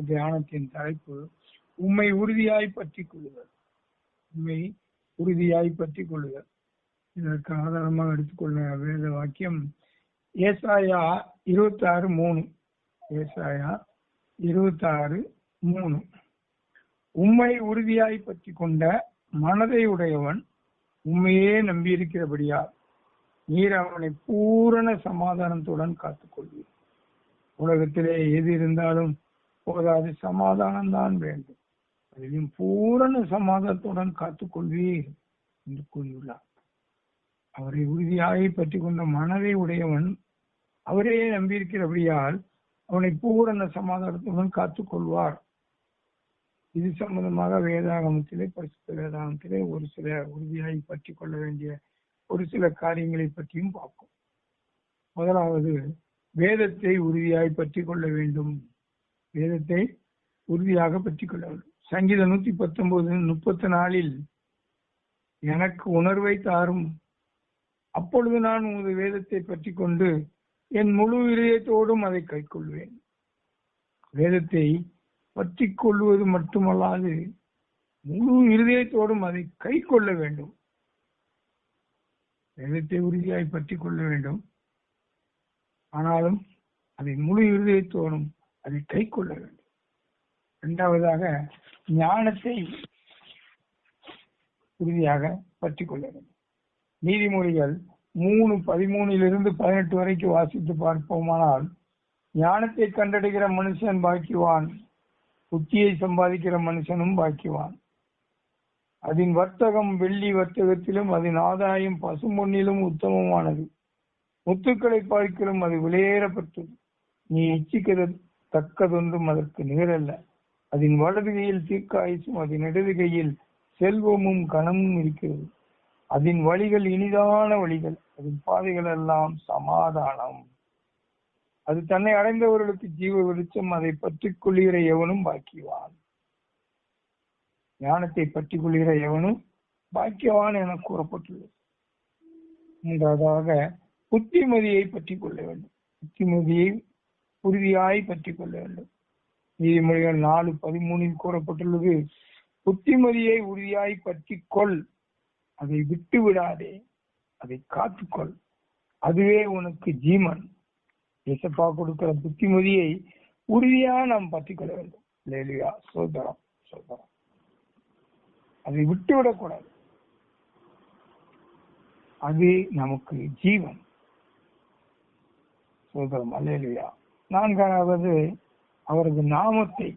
தியானத்தின் தலைப்பு உம்மை உறுதியாய் பற்றி கொள்ளுதல். உம்மை உறுதியாய் பற்றி கொள்ளுதல். இதற்கு ஆதாரமாக எடுத்துக்கொள்ள வேத வாக்கியம் ஏசாயா 26:3. ஏசாயா 26:3. உம்மை உறுதியாய் பற்றி கொண்ட மனதை உடையவன் உண்மையே நம்பியிருக்கிறபடியா நீர் அவனை பூரண சமாதானத்துடன் காத்துக்கொள்வீர். உலகத்திலே எது இருந்தாலும் போதாது, சமாதானம் தான் வேண்டும். அதிலும் பூரண சமாதானத்துடன் காத்துக்கொள்வீர் என்று கூறியுள்ளார். அவரை உறுதியாய் பற்றி கொண்ட மனதை உடையவன் அவரே நம்பியிருக்கிறபடியால் அவனை பூரண சமாதானத்துடன் காத்துக்கொள்வார். இது சம்பந்தமாக வேதாகமத்திலே, பரிசுத்த வேதாகமத்திலே ஒரு சில உறுதியாய் பற்றி கொள்ள வேண்டிய ஒரு சில காரியங்களை பற்றியும் பார்ப்போம். முதலாவது, வேதத்தை உறுதியாய் பற்றி கொள்ள வேண்டும். வேதத்தை உறுதியாக பற்றி கொள்ள வேண்டும். சங்கீதம் 119:34 எனக்கு உணர்வை தாரும், அப்பொழுது நான் உமது வேதத்தை பற்றி கொண்டு என் முழு இதயத்தோடும் அதை கைக்கொள்வேன். வேதத்தை பற்றி கொள்வது மட்டுமல்லாது முழு இருதயத்தோடும் அதை கை கொள்ள வேண்டும். வேதத்தை உறுதியாய் பற்றி கொள்ள வேண்டும், ஆனாலும் அதை முழு இருதயத்தோடும் அதை கை கொள்ள வேண்டும். இரண்டாவதாக, ஞானத்தை உறுதியாக பற்றி கொள்ள வேண்டும். நீதிமொழிகள் 3:13-18 வரைக்கும் வாசித்து பார்ப்போமானால், ஞானத்தை கண்டடைகிற மனுஷன் பாக்கியவான், புத்தியை சம்பாதிக்கிற மனுஷனும் பாக்கியவான். அதன் வர்த்தகம் வெள்ளி வர்த்தகத்திலும் அதன் ஆதாயம் பசும்பொன்னிலும் உத்தமமானது. முத்துக்களை பார்க்கிலும் அது விலையேறப்பட்டது. நீ இச்சிக்கத்தக்கதொன்றும் அதற்கு நிகரல்ல. அதன் வலது கையில் தீர்க்காயுசும் அதன் இடது கையில் செல்வமும் கனமும் இருக்கிறது. அதன் வழிகள் இனிதான வழிகள், அதன் பாதைகள் எல்லாம் சமாதானம். அது தன்னை அடைந்தவர்களுக்கு ஜீவ வெளிச்சம். அதை பற்றி கொள்கிற எவனும் பாக்கியவான். ஞானத்தை பற்றி கொள்கிற எவனும் பாக்கியவான் என கூறப்பட்டுள்ளது. மூன்றாவதாக, புத்திமதியை பற்றி கொள்ள வேண்டும். புத்திமதியை உறுதியாய் பற்றி கொள்ள வேண்டும். நீதிமொழிகள் 4:13 கூறப்பட்டுள்ளது, புத்திமதியை உறுதியாய் பற்றி கொள், அதை விட்டு விடாதே, அதை காத்துக்கொள், அதுவே உனக்கு ஜீவன். ஏசப்பா கொடுக்கிற புத்திமதியை உறுதியா நாம் பற்றி கொள்ள வேண்டும். அல்லேலூயா, சோதரம் சோதரம். அதை விட்டுவிடக்கூடாது, அது நமக்கு ஜீவன். சோதரம், அல்லேலூயா. நான்காவது, அவரது நாமத்தை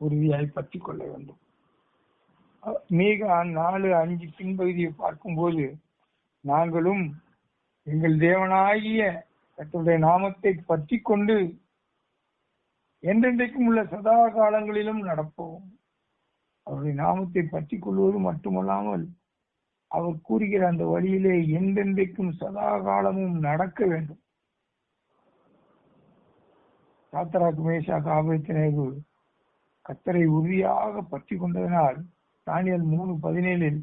உறுதியாய் பற்றி கொள்ள வேண்டும். மீகா 4:5 பின்பகுதியை பார்க்கும்போது, நாங்களும் எங்கள் தேவனாகிய கர்த்தருடைய நாமத்தை பற்றி கொண்டு என்றென்றைக்கும் உள்ள சதா காலங்களிலும் நடப்போம். அவருடைய நாமத்தை பற்றி கொள்வது மட்டுமல்லாமல் அவர் கூறுகிற அந்த வழியிலே என்றென்றைக்கும் சதா காலமும் நடக்க வேண்டும். சாத்ராக், மேஷாக், ஆபேத்நேகோ கர்த்தரை உறுதியாக பற்றி கொண்டதனால் தானியேல் 3:17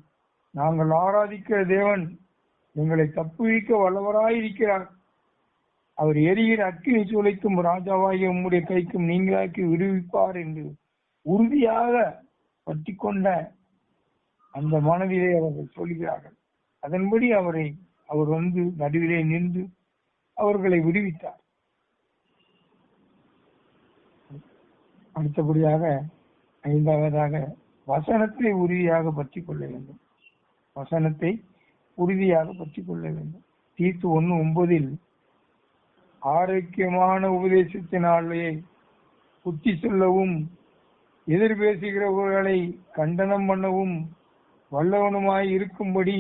நாங்கள் ஆராதிக்கிற தேவன் எங்களை தப்புவிக்க வல்லவராயிருக்கிறார். அவர் எரிகிற அக்கினி சூளைக்கும் ராஜாவாகிய உம்முடைய கைக்கும் நீங்களாக்கி விடுவிப்பார் என்று உறுதியாக பற்றி கொண்ட அந்த மனதிலே அவர்கள் சொல்கிறார்கள். அதன்படி அவர் வந்து நடுவிலே நின்று அவர்களை விடுவித்தார். அடுத்தபடியாக, ஐந்தாவதாக, வசனத்தை உறுதியாக பற்றி கொள்ள வேண்டும். வசனத்தை உறுதியாக பற்றி கொள்ள வேண்டும். தீத்து 1:9 ஆரோக்கியமான உபதேசத்தினாலே புத்தி சொல்லவும் எதிர்பேசுகிறவர்களை கண்டனம் பண்ணவும் வல்லவனுமாய் இருக்கும்படி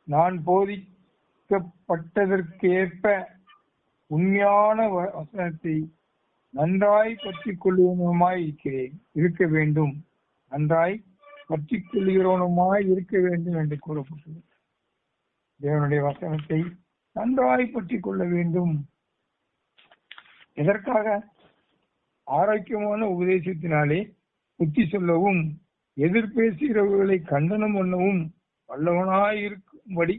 நான் போதிக்கப்பட்டதற்கேற்ப உண்மையான வசனத்தை நன்றாய் பற்றி கொள்ளுவனுமாய் இருக்க வேண்டும். நன்றாய் பற்றி கொள்கிறவனுமாய் இருக்க வேண்டும் என்று கூறப்பட்டது. தேவனுடைய வசனத்தை நன்றாய் பற்றி கொள்ள வேண்டும். எதற்காக? ஆரோக்கியமான உபதேசத்தினாலே புத்தி சொல்லவும் எதிர்பேசுகிறவர்களை கண்டனம் பண்ணவும் வல்லவனாய் இருக்கும்படி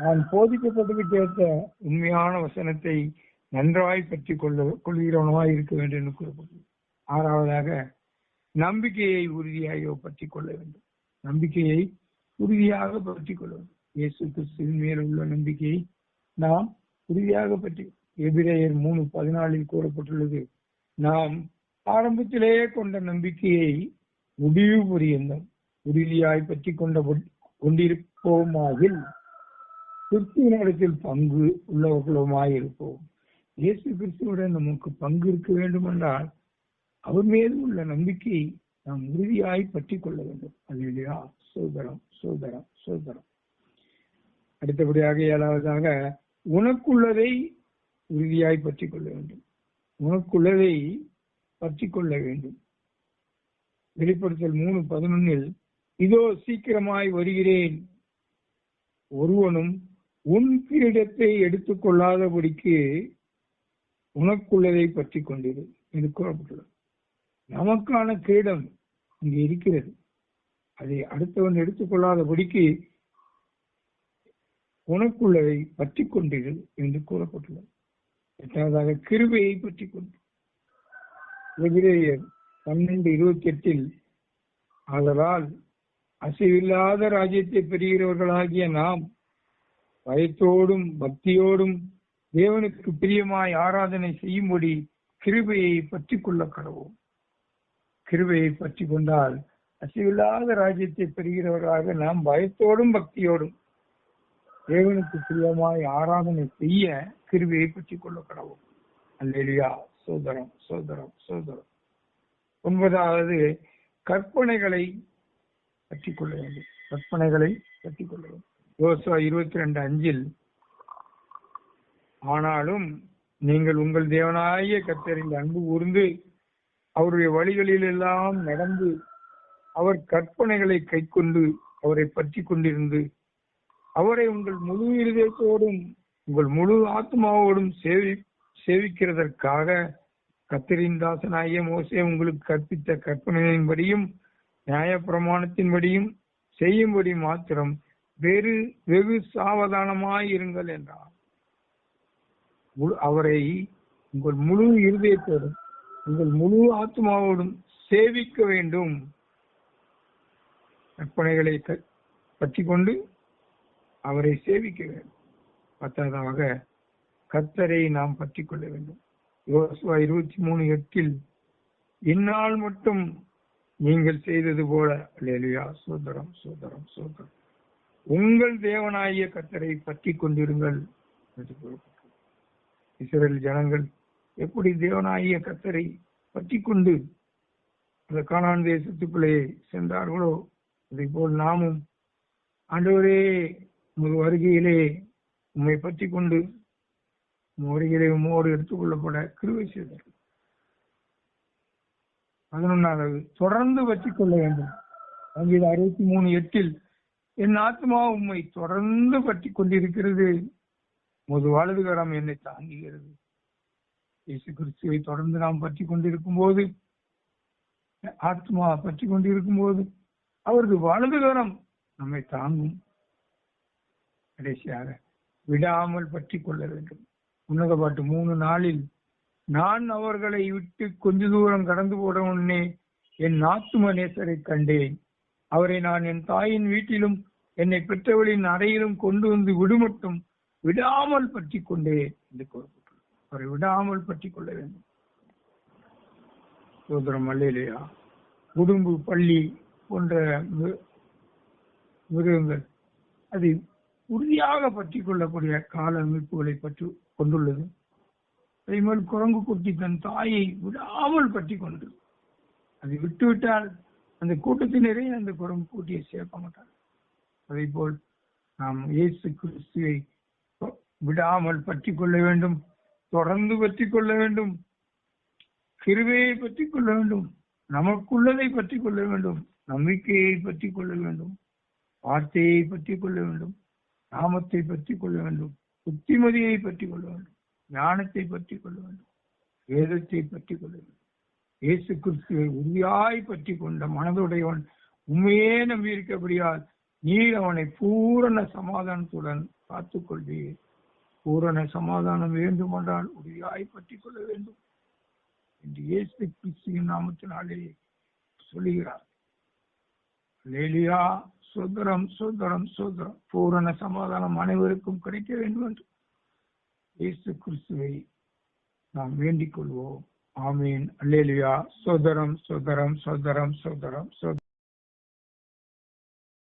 நான் போதிக்கப்பட்டதுக்கேற்ற உண்மையான வசனத்தை நன்றாய் பற்றி கொள்கிறவனமாய் இருக்க வேண்டும் என்று கூறப்பட்டது. 6வதாக நம்பிக்கையை உறுதியாக பற்றி கொள்ள வேண்டும். நம்பிக்கையை உறுதியாக பற்றி கொள்ள வேண்டும். இயேசு கிறிஸ்துவின் மேல் உள்ள நம்பிக்கையை நாம் உறுதியாக பற்றி, எபிரேயர் 3:14 கூறப்பட்டுள்ளது, நாம் ஆரம்பத்திலேயே கொண்ட நம்பிக்கையை முடிவு புரியுந்தோம் உறுதியாய் பற்றி கொண்டிருப்போமாகில் கிறிஸ்துவினிடத்தில் பங்கு உள்ளவர்களுமாயிருப்போம். இயேசு கிறிஸ்துவுடன் நமக்கு பங்கு இருக்க வேண்டும் என்றால் அவர் மீது உள்ள நம்பிக்கையை நாம் உறுதியாய் பற்றி கொள்ள வேண்டும். அல்லேலூயா. சோதரம் சோதரம் சோதரம். அடுத்தபடியாக 7வதாக உனக்குள்ளதை உறுதியாய் பற்றி கொள்ள வேண்டும். உனக்குள்ளதை பற்றி கொள்ள வேண்டும். வெளிப்படுத்தல் 3:11 இதோ சீக்கிரமாய் வருகிறேன், ஒருவனும் உன் கிரீடத்தை எடுத்துக் கொள்ளாதபடிக்கு உனக்குள்ளதை பற்றி கொண்டிரு என்று கூறப்பட்டுள்ளது. நமக்கான கிரீடம் இங்கே இருக்கிறது, அதை அடுத்தவன் எடுத்துக்கொள்ளாதபடிக்கு உனக்குள்ளதை பற்றி கொண்டிரு என்று கூறப்பட்டுள்ளது. 8வதாக கிருபையை பற்றி கொண்டு, எபிரேயர் 12:28 ஆதலால் அசைவில்லாத ராஜ்யத்தை பெறுகிறவர்களாகிய நாம் பயத்தோடும் பக்தியோடும் தேவனுக்கு பிரியமாய் ஆராதனை செய்யும்படி கிருபையை பற்றி கொள்ள கடவோம். கிருபையை பற்றி கொண்டால் அசைவில்லாத ராஜ்யத்தை பெறுகிறவர்களாக நாம் பயத்தோடும் பக்தியோடும் தேவனுக்கு பிரியமாய் ஆராதனை செய்ய கிருபையை பற்றி கொள்ள கடவோம். அல்லேலூயா. சோதரம் சோதரம் சோதரம். 9வது கற்பனைகளை பற்றி கொள்ள வேண்டும். கற்பனைகளை பற்றி கொள்ள வேண்டும். யோசுவா 22:5 ஆனாலும் நீங்கள் உங்கள் தேவனாகிய கர்த்தரில் அன்பு கூர்ந்து அவருடைய வழிகளில் எல்லாம் நடந்து அவர் கற்பனைகளை கைக்கொண்டு அவரை பற்றி கொண்டிருந்து அவரை உங்கள் முழு இருதயத்தோடும் உங்கள் முழு ஆத்மாவோடும் சேவிக்கிறதற்காக கர்த்தரின் தாசனாகிய மோசே உங்களுக்கு கற்பித்த கற்பனைகளின்படியும் நியாய பிரமாணத்தின்படியும் செய்யும்படி மாத்திரம் வெகு சாவதானமாயிருங்கள் என்றார். அவரை உங்கள் முழு இருதயத்தோடும் உங்கள் முழு ஆத்மாவோடும் சேவிக்க வேண்டும். கற்பனைகளை பற்றி கொண்டு அவரை சேவிக்க வேண்டும். 10வதாக கர்த்தரை நாம் பற்றி கொள்ள வேண்டும். யோசுவா 23:8 இந்நாள் மட்டும் நீங்கள் செய்தது போல அல்லேலூயா. சோதரம் சோதரம் சோதரம். உங்கள் தேவனாகிய கர்த்தரை பற்றி கொண்டிருங்கள் என்று கூறப்பட்டது. இஸ்ரவேல் ஜனங்கள் எப்படி தேவனாகிய கர்த்தரை பற்றி கொண்டு அந்த கானான் தேசத்துக்குள்ளே சென்றார்களோ அதே போல் நாமும் ஆண்டவரே உமது வருகையிலே உம்மை பற்றி கொண்டு வருகையிலே உம்மோடு எடுத்துக் கொள்ளப்பட கிருபை செய்தார்கள். 11வது தொடர்ந்து பற்றி கொள்ள வேண்டும். சங்கீதம் 63:8 என் ஆத்மா உம்மை தொடர்ந்து பற்றி கொண்டிருக்கிறது, உமது வலதுகரம் என்னை தாங்குகிறது. இயேசு கிறிஸ்துவை தொடர்ந்து நாம் பற்றி கொண்டிருக்கும் போது, ஆத்மா பற்றி கொண்டிருக்கும் போது அவரது வலதுகரம் நம்மை தாங்கும். கடைசியாக விடாமல் பற்றி கொள்ள வேண்டும். உன்னத பாட்டு 3:4 நான் அவர்களை விட்டு கொஞ்ச தூரம் கடந்து போட முன்னே என் ஆத்தும நேசரை கண்டேன். அவரை நான் என் தாயின் வீட்டிலும் என்னை பெற்றவளின் அறையிலும் கொண்டு வந்து விடுமட்டும் விடாமல் பற்றி கொண்டேன் என்று கூறப்பட்டுள்ளது. அவரை விடாமல் பற்றி கொள்ள வேண்டும். சோதரம் அல்லேலூயா. உடும்பு பள்ளி போன்ற மிருகங்கள் அது உறுதியாக பற்றி கொள்ளக்கூடிய கால அமைப்புகளை பற்றி கொண்டுள்ளது. அதேபோல் குரங்கு குட்டி தன் தாயை விடாமல் பற்றி கொண்டு அதை விட்டுவிட்டால் அந்த கூட்டத்தினரே அந்த குரங்கு குட்டியை சேர்க்க மாட்டார். அதே போல் நாம் இயேசு கிறிஸ்துவை விடாமல் பற்றி கொள்ள வேண்டும், தொடர்ந்து பற்றி கொள்ள வேண்டும், கிருபையை பற்றி கொள்ள வேண்டும், நமக்குள்ளதை பற்றி கொள்ள வேண்டும், நம்பிக்கையை பற்றி கொள்ள வேண்டும், வார்த்தையை பற்றி கொள்ள வேண்டும், நாமத்தை பற்றி கொள்ள வேண்டும், புத்திமதியை பற்றி கொள்ள வேண்டும், ஞானத்தை பற்றி கொள்ள வேண்டும், வேதத்தை பற்றி கொள்ள வேண்டும். இயேசு கிறிஸ்துவை உறுதியாய் பற்றி கொண்ட மனதுடையவன் உண்மையே நம்பியிருக்கபடியால் நீர் அவனை பூரண சமாதானத்துடன் காத்துக் கொள்வீர். பூரண சமாதானம் வேண்டுமென்றால் உறுதியாய் பற்றிக் கொள்ள வேண்டும் என்று இயேசு கிறிஸ்துவின் நாமத்தினாலே சொல்லுகிறார். அல்லேலூயா. சோதரம் சோதரம் சோதரம். பூரண சமாதானம் அனைவருக்கும் கிடைக்க வேண்டும் என்று இயேசு கிறிஸ்துவை நாம் வேண்டிக் கொள்வோம். ஆமீன். அல்லேலூயா. சோதரம் சோதரம் சோதரம் சோதரம் சோதரம்.